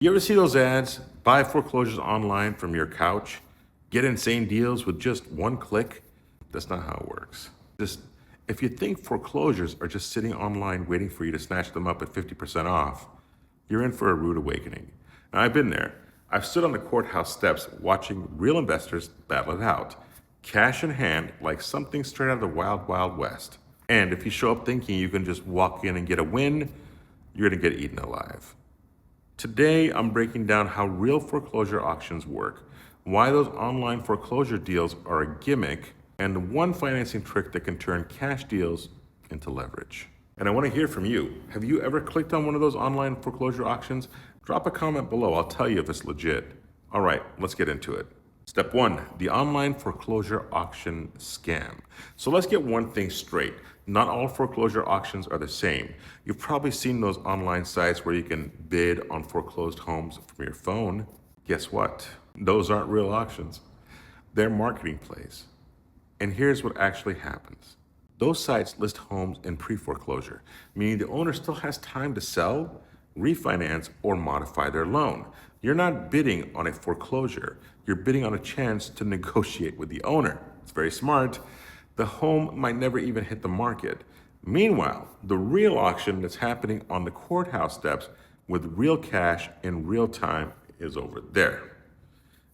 You ever see those ads? Buy foreclosures online from your couch, get insane deals with just one click? That's not how it works. If you think foreclosures are just sitting online waiting for you to snatch them up at 50% off, you're in for a rude awakening. Now, I've been there. I've stood on the courthouse steps watching real investors battle it out, cash in hand like something straight out of the wild, wild west. And if you show up thinking you can just walk in and get a win, you're gonna get eaten alive. Today, I'm breaking down how real foreclosure auctions work, why those online foreclosure deals are a gimmick, and one financing trick that can turn cash deals into leverage. And I want to hear from you. Have you ever clicked on one of those online foreclosure auctions? Drop a comment below. I'll tell you if it's legit. All right, let's get into it. Step one, the online foreclosure auction scam. So let's get one thing straight. Not all foreclosure auctions are the same. You've probably seen those online sites where you can bid on foreclosed homes from your phone. Guess what? Those aren't real auctions. They're marketing plays. And here's what actually happens. Those sites list homes in pre-foreclosure, meaning the owner still has time to sell, refinance, or modify their loan. You're not bidding on a foreclosure. You're bidding on a chance to negotiate with the owner. It's very smart. The home might never even hit the market. Meanwhile, the real auction that's happening on the courthouse steps with real cash in real time is over there.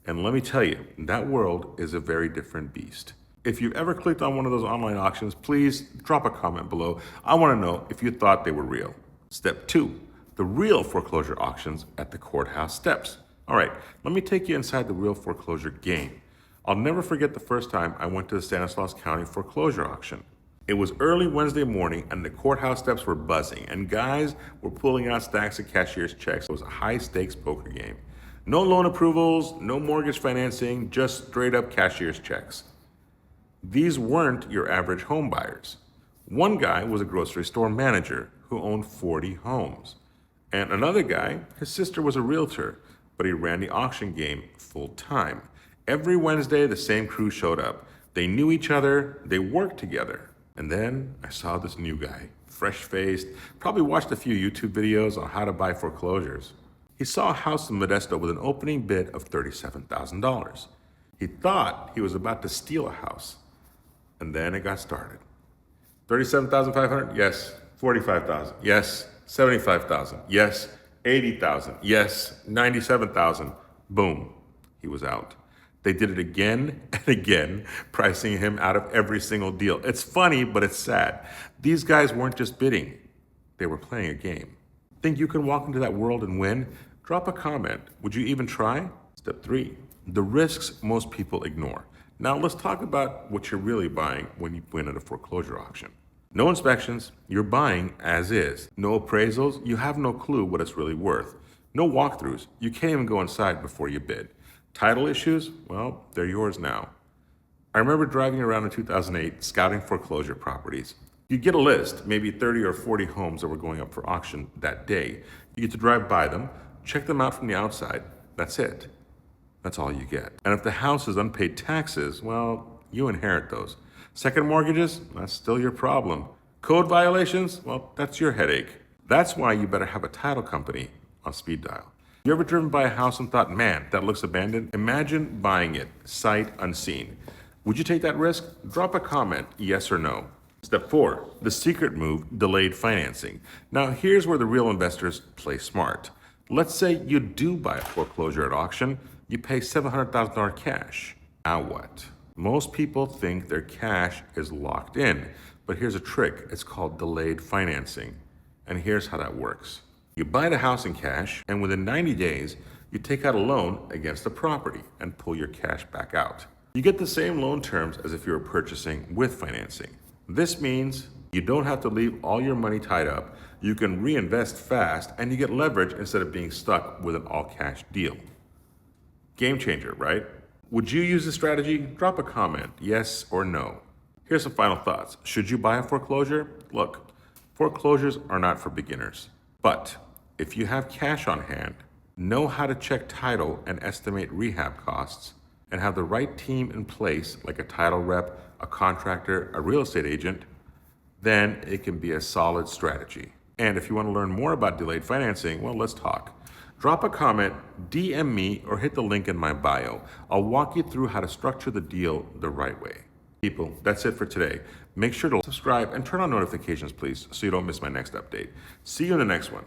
And let me tell you, that world is a very different beast. If you've ever clicked on one of those online auctions, please drop a comment below. I want to know if you thought they were real. Step two, the real foreclosure auctions at the courthouse steps. All right, let me take you inside the real foreclosure game. I'll never forget the first time I went to the Stanislaus County foreclosure auction. It was early Wednesday morning and the courthouse steps were buzzing and guys were pulling out stacks of cashier's checks. It was a high stakes poker game. No loan approvals, no mortgage financing, just straight up cashier's checks. These weren't your average home buyers. One guy was a grocery store manager who owned 40 homes. And another guy, his sister was a realtor, but he ran the auction game full time. Every Wednesday, the same crew showed up. They knew each other, they worked together. And then I saw this new guy, fresh-faced, probably watched a few YouTube videos on how to buy foreclosures. He saw a house in Modesto with an opening bid of $37,000. He thought he was about to steal a house. And then it got started. $37,500? Yes. $45,000? Yes. $75,000? Yes. $80,000? Yes. $97,000? Boom. He was out. They did it again and again, pricing him out of every single deal. It's funny, but it's sad. These guys weren't just bidding. They were playing a game. Think you can walk into that world and win? Drop a comment. Would you even try? Step three, the risks most people ignore. Now let's talk about what you're really buying when you win at a foreclosure auction. No inspections, you're buying as is. No appraisals, you have no clue what it's really worth. No walkthroughs, you can't even go inside before you bid. Title issues, well, they're yours now. I remember driving around in 2008 scouting foreclosure properties. You get a list, maybe 30 or 40 homes that were going up for auction that day. You get to drive by them, check them out from the outside. That's it. That's all you get. And if the house is unpaid taxes, well, you inherit those. Second mortgages, that's still your problem. Code violations, well, that's your headache. That's why you better have a title company on speed dial. You ever driven by a house and thought, man, that looks abandoned? Imagine buying it, sight unseen. Would you take that risk? Drop a comment, yes or no. Step four, the secret move, delayed financing. Now here's where the real investors play smart. Let's say you do buy a foreclosure at auction, you pay $700,000 cash. Now what? Most people think their cash is locked in, but here's a trick. It's called delayed financing. And here's how that works. You buy the house in cash, and within 90 days, you take out a loan against the property and pull your cash back out. You get the same loan terms as if you were purchasing with financing. This means you don't have to leave all your money tied up. You can reinvest fast, and you get leverage instead of being stuck with an all-cash deal. Game changer, right? Would you use this strategy? Drop a comment, yes or no. Here's some final thoughts. Should you buy a foreclosure? Look, foreclosures are not for beginners. But if you have cash on hand, know how to check title and estimate rehab costs, and have the right team in place, like a title rep, a contractor, a real estate agent, then it can be a solid strategy. And if you want to learn more about delayed financing, well, let's talk. Drop a comment, DM me, or hit the link in my bio. I'll walk you through how to structure the deal the right way. People, that's it for today. Make sure to subscribe and turn on notifications, please, so you don't miss my next update. See you in the next one.